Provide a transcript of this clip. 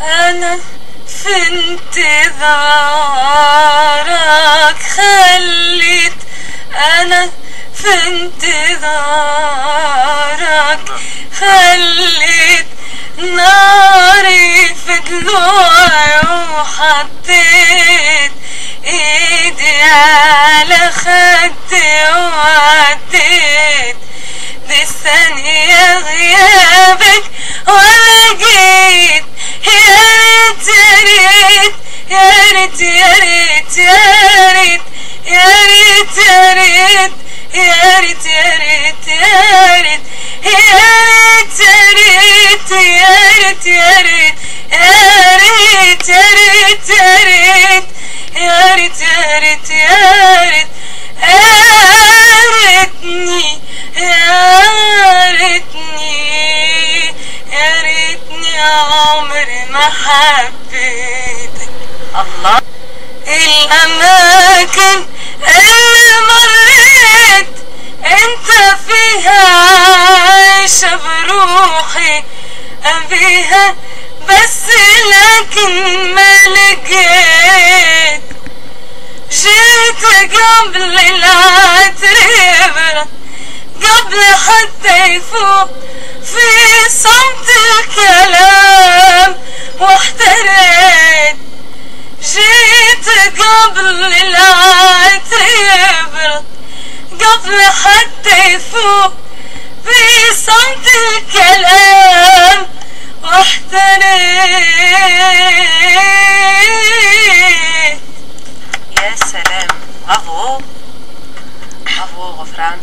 أنا في انتظارك، خليت أنا في انتظارك، خليت ناري في ضلوعي وحطيت ايدي على خدي وعديت بالثانية غيابك ولا جيت. يا ريت يا ريت يا ريت يا ريت يا ريت يا ريت يا ريت يا ريت يا ريت يا ريت يا ريت يا ريت يا ريت يا ريت يا ريت يا ريت يا ريت يا ريت يا ريتني عمري ما حبيتك. الله، الأماكن اللي مريت انت فيها عايشة بروحي أبيها، بس لكن ما لقيت. جيت قبل العطر يبرد، قبل حتى يفوق في صمت الكلام واحتريت. جيت قبل العطر يبرد، قبل حتى يفوق في صمت الكلام واحتريت. يا سلام، برافو برافو غفران.